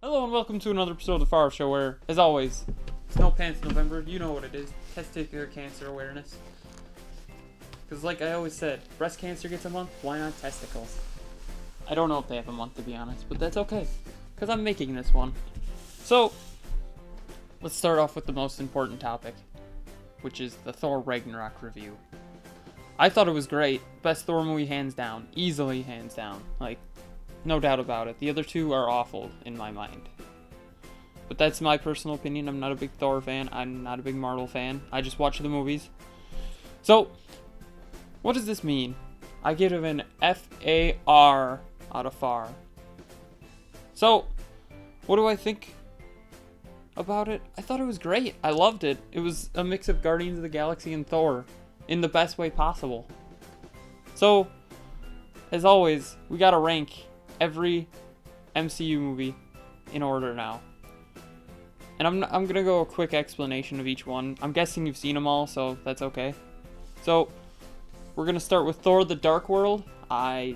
Hello and welcome to another episode of the Farr Show where, as always, it's No Pants November. You know what it is. Testicular cancer awareness. Because like I always said, breast cancer gets a month, why not testicles? I don't know if they have a month to be honest, but that's okay. Because I'm making this one. So, let's start off with the most important topic. Which is the Thor Ragnarok review. I thought it was great. Best Thor movie hands down. Easily hands down. Like, no doubt about it. The other two are awful in my mind. But that's my personal opinion. I'm not a big Thor fan. I'm not a big Marvel fan. I just watch the movies. So, what does this mean? I give it an F-A-R out of Farr. So, what do I think about it? I thought it was great. I loved it. It was a mix of Guardians of the Galaxy and Thor in the best way possible. So, as always, we gotta rank every MCU movie in order now. And I'm gonna go a quick explanation of each one. I'm guessing you've seen them all, so that's okay. So, we're gonna start with Thor: The Dark World. I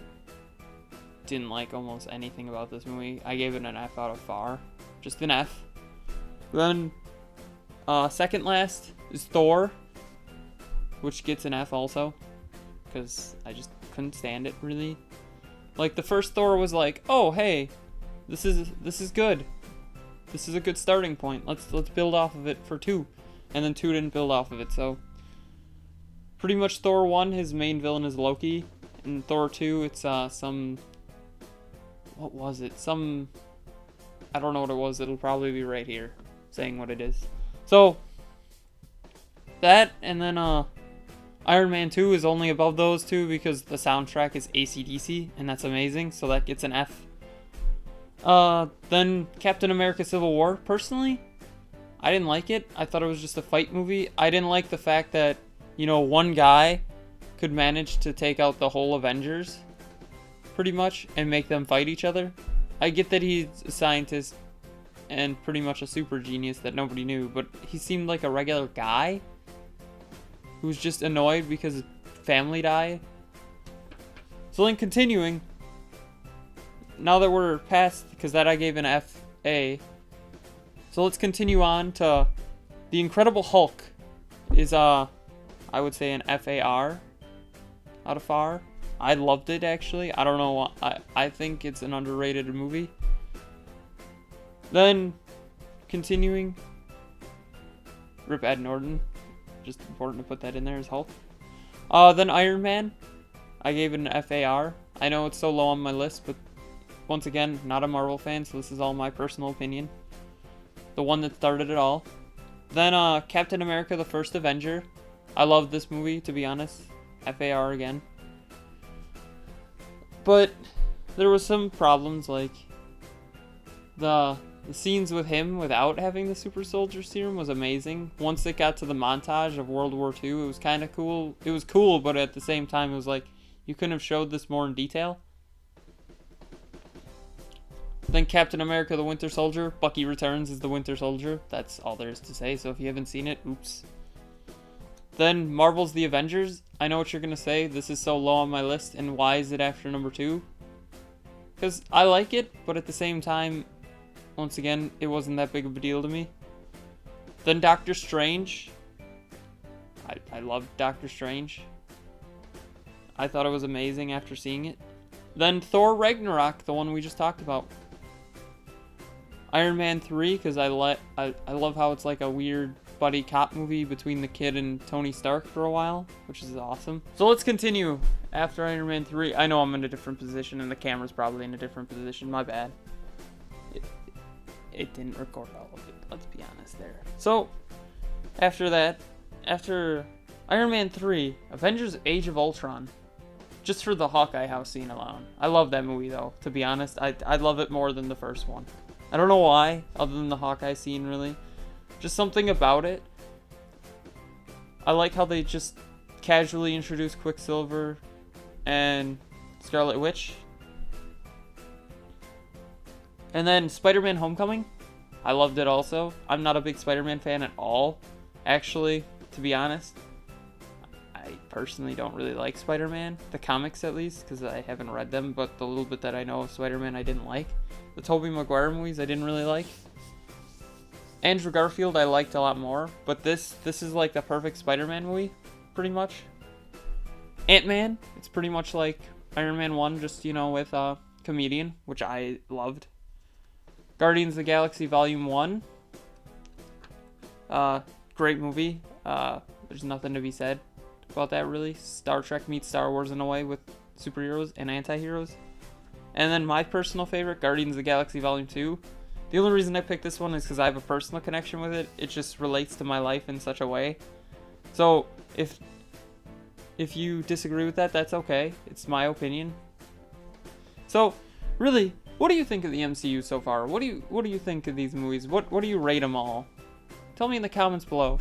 didn't like almost anything about this movie. I gave it an F out of Farr. Just an F. Then, second last is Thor, which gets an F also, because I just couldn't stand it really. Like the first Thor was like, oh hey, this is good. This is a good starting point. Let's build off of it for 2, and then 2 didn't build off of it. So pretty much Thor 1, his main villain is Loki, and Thor 2, it's some, what was it? Some, I don't know what it was. It'll probably be right here saying what it is. So that, and then Iron Man 2 is only above those two because the soundtrack is AC/DC, and that's amazing, so that gets an F. Then Captain America Civil War. Personally, I didn't like it. I thought it was just a fight movie. I didn't like the fact that, you know, one guy could manage to take out the whole Avengers, pretty much, and make them fight each other. I get that he's a scientist and pretty much a super genius that nobody knew, but he seemed like a regular guy who was just annoyed because his family died. So then continuing, now that we're past, because that I gave an F-A, so let's continue on to The Incredible Hulk is, I would say an F-A-R out of Farr. I loved it, actually. I don't know why. I think it's an underrated movie. Then, continuing, Rip Ed Norton. Just important to put that in there as Hulk. Then Iron Man. I gave it an FAR. I know it's so low on my list, but once again, not a Marvel fan, so this is all my personal opinion. The one that started it all. Then Captain America: The First Avenger. I love this movie, to be honest. FAR again. But there was some problems, like the scenes with him without having the super soldier serum was amazing. Once it got to the montage of World War II, it was kind of cool. It was cool, but at the same time, it was like, you couldn't have showed this more in detail. Then Captain America: The Winter Soldier. Bucky returns as the Winter Soldier. That's all there is to say, so if you haven't seen it, oops. Then Marvel's The Avengers. I know what you're going to say. This is so low on my list, and why is it after number 2? Because I like it, but at the same time, once again, it wasn't that big of a deal to me. Then Doctor Strange. I loved Doctor Strange. I thought it was amazing after seeing it. Then Thor Ragnarok, the one we just talked about. Iron Man 3, because I love how it's like a weird buddy cop movie between the kid and Tony Stark for a while, which is awesome. So let's continue after Iron Man 3. I know I'm in a different position, and the camera's probably in a different position. My bad. It didn't record all of it, let's be honest there. So, after that, after Iron Man 3, Avengers Age of Ultron. Just for the Hawkeye house scene alone. I love that movie though, to be honest. I love it more than the first one. I don't know why, other than the Hawkeye scene really. Just something about it. I like how they just casually introduced Quicksilver and Scarlet Witch. And then Spider-Man Homecoming. I loved it also. I'm not a big Spider-Man fan at all, actually, to be honest. I personally don't really like Spider-Man, the comics at least, because I haven't read them, but the little bit that I know of Spider-Man I didn't like. The Tobey Maguire movies I didn't really like. Andrew Garfield I liked a lot more, but this is like the perfect Spider-Man movie, pretty much. Ant-Man, it's pretty much like Iron Man 1, just, you know, with a comedian, which I loved. Guardians of the Galaxy Volume 1. Great movie. There's nothing to be said about that, really. Star Trek meets Star Wars in a way with superheroes and anti-heroes. And then my personal favorite, Guardians of the Galaxy Volume 2. The only reason I picked this one is because I have a personal connection with it. It just relates to my life in such a way. So, if you disagree with that, that's okay. It's my opinion. So, really, what do you think of the MCU so far? What do you think of these movies? What do you rate them all? Tell me in the comments below.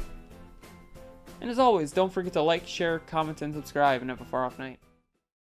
And as always, don't forget to like, share, comment, and subscribe, and have a far off night.